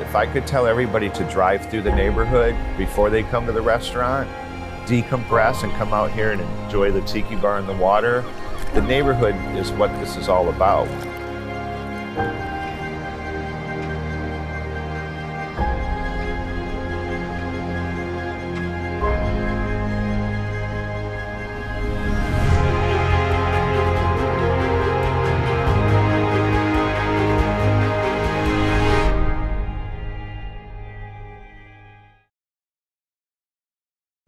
If I could tell everybody to drive through the neighborhood before they come to the restaurant, decompress and come out here and enjoy the tiki bar and the water, the neighborhood is what this is all about.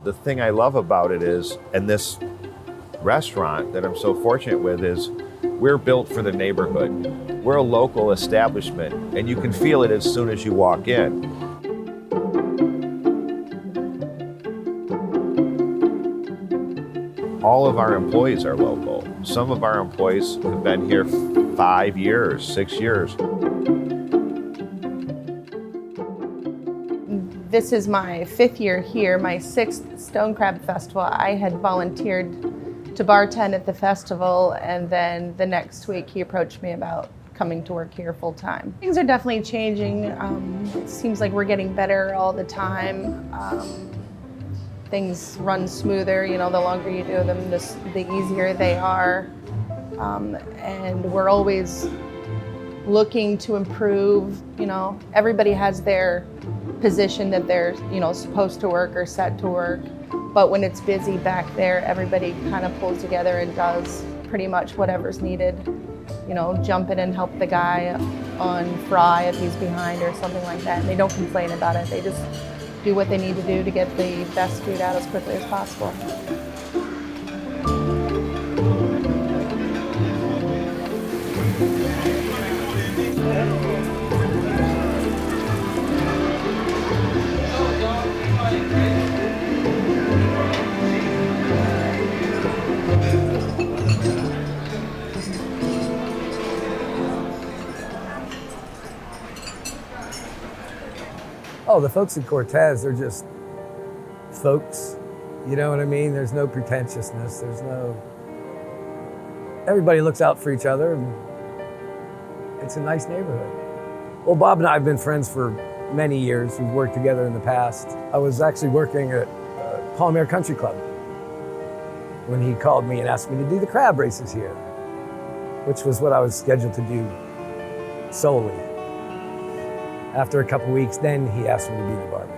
The thing I love about it is, and this restaurant that I'm so fortunate with, is we're built for the neighborhood. We're a local establishment, and you can feel it as soon as you walk in. All of our employees are local. Some of our employees have been here 5 years, 6 years. This is my 5th year here, my 6th Stone Crab Festival. I had volunteered to bartend at the festival, and then the next week he approached me about coming to work here full time. Things are definitely changing. It seems like we're getting better all the time. Things run smoother, you know, the longer you do them, the easier they are. And we're always looking to improve. You know, everybody has their position that they're, you know, supposed to work or set to work. But when it's busy back there, everybody kind of pulls together and does pretty much whatever's needed. You know, jump in and help the guy on fry if he's behind or something like that. And they don't complain about it. They just do what they need to do to get the best food out as quickly as possible. Oh, the folks at Cortez are just folks, you know what I mean? There's no pretentiousness, everybody looks out for each other, and it's a nice neighborhood. Well, Bob and I have been friends for many years. We've worked together in the past. I was actually working at Palm Air Country Club when he called me and asked me to do the crab races here, which was what I was scheduled to do solely. After a couple weeks, then he asked me to be the bar manager.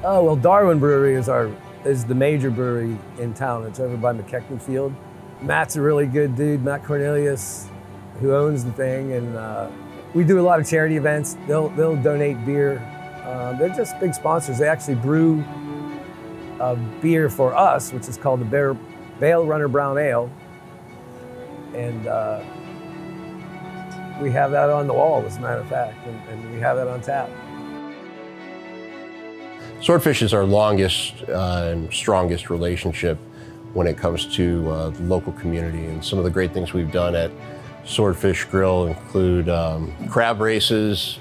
Oh, well, Darwin Brewery is the major brewery in town. It's over by McKechnie Field. Matt's a really good dude, Matt Cornelius, who owns the thing, and we do a lot of charity events. They'll donate beer. They're just big sponsors. They actually brew a beer for us, which is called the Bale Runner Brown Ale, and we have that on the wall, as a matter of fact, and we have that on tap. Swordfish is our longest and strongest relationship when it comes to the local community, and some of the great things we've done at Swordfish Grill include crab races.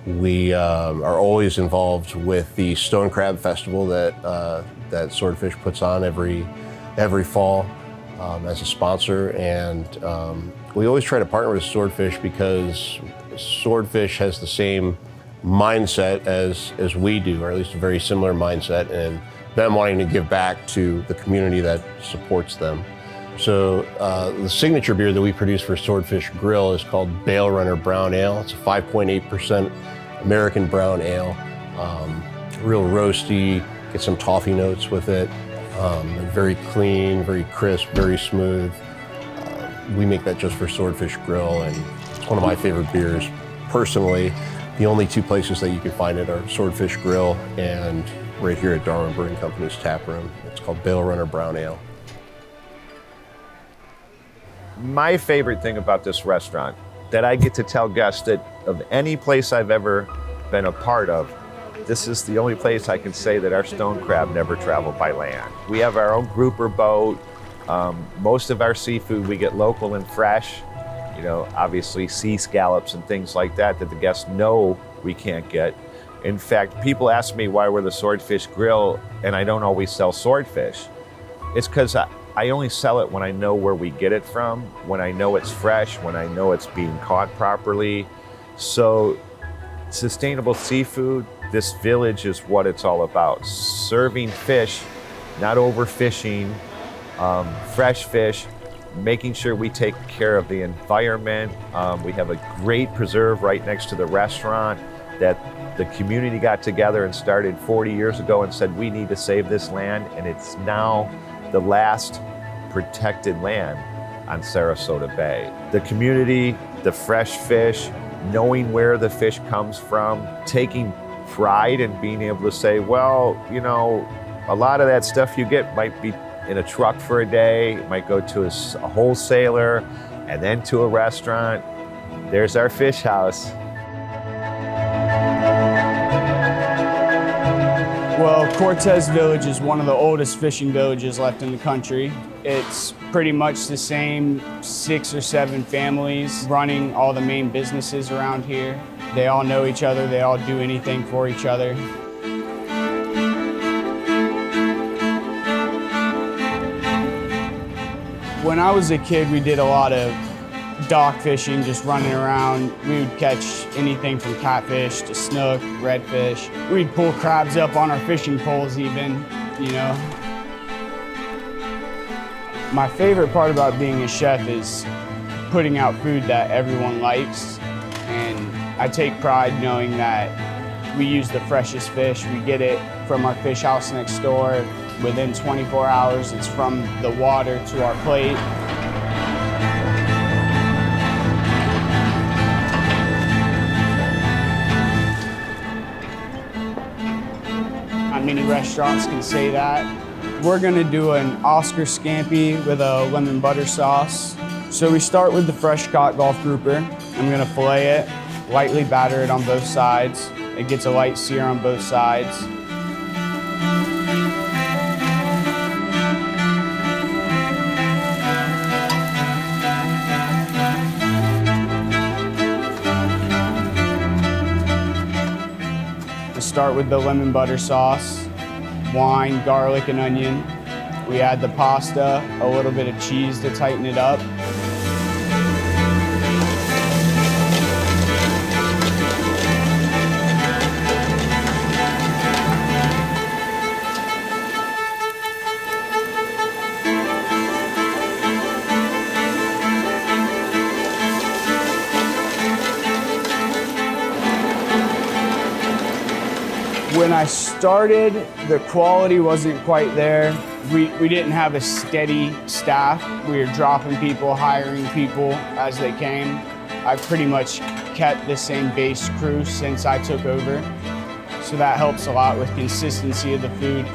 We are always involved with the Stone Crab Festival that Swordfish puts on every fall as a sponsor, and we always try to partner with Swordfish because Swordfish has the same mindset as we do, or at least a very similar mindset, and them wanting to give back to the community that supports them. So the signature beer that we produce for Swordfish Grill is called Bale Runner Brown Ale. It's a 5.8% American brown ale, real roasty, get some toffee notes with it. Very clean, very crisp, very smooth. We make that just for Swordfish Grill, and it's one of my favorite beers. Personally, the only two places that you can find it are Swordfish Grill and right here at Darwin Brewing Company's tap room. It's called Bale Runner Brown Ale. My favorite thing about this restaurant that I get to tell guests that of any place I've ever been a part of, this is the only place I can say that our stone crab never traveled by land. We have our own grouper boat. Most of our seafood we get local and fresh. You know, obviously sea scallops and things like that that the guests know we can't get. In fact, people ask me why we're the Swordfish Grill and I don't always sell swordfish. It's because I only sell it when I know where we get it from, when I know it's fresh, when I know it's being caught properly. So sustainable seafood, this village is what it's all about. Serving fish, not overfishing, fresh fish, making sure we take care of the environment. We have a great preserve right next to the restaurant that the community got together and started 40 years ago and said, we need to save this land, and it's now the last protected land on Sarasota Bay. The community, the fresh fish, knowing where the fish comes from, taking pride in being able to say, well, you know, a lot of that stuff you get might be in a truck for a day, it might go to a wholesaler, and then to a restaurant. There's our fish house. Well, Cortez Village is one of the oldest fishing villages left in the country. It's pretty much the same 6 or 7 families running all the main businesses around here. They all know each other, they all do anything for each other. When I was a kid, we did a lot of dock fishing, just running around. We would catch anything from catfish to snook, redfish. We'd pull crabs up on our fishing poles even, you know. My favorite part about being a chef is putting out food that everyone likes. And I take pride knowing that we use the freshest fish. We get it from our fish house next door. Within 24 hours, it's from the water to our plate. Not many restaurants can say that. We're gonna do an Oscar Scampi with a lemon butter sauce. So we start with the fresh caught Gulf grouper. I'm gonna fillet it, lightly batter it on both sides. It gets a light sear on both sides. Start with the lemon butter sauce, wine, garlic, and onion. We add the pasta, a little bit of cheese to tighten it up. When I started, the quality wasn't quite there. We didn't have a steady staff. We were dropping people, hiring people as they came. I've pretty much kept the same base crew since I took over. So that helps a lot with consistency of the food.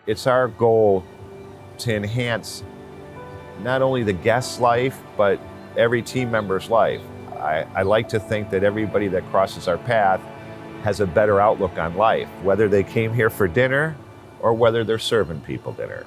It's our goal to enhance not only the guest's life, but every team member's life. I like to think that everybody that crosses our path has a better outlook on life, whether they came here for dinner or whether they're serving people dinner.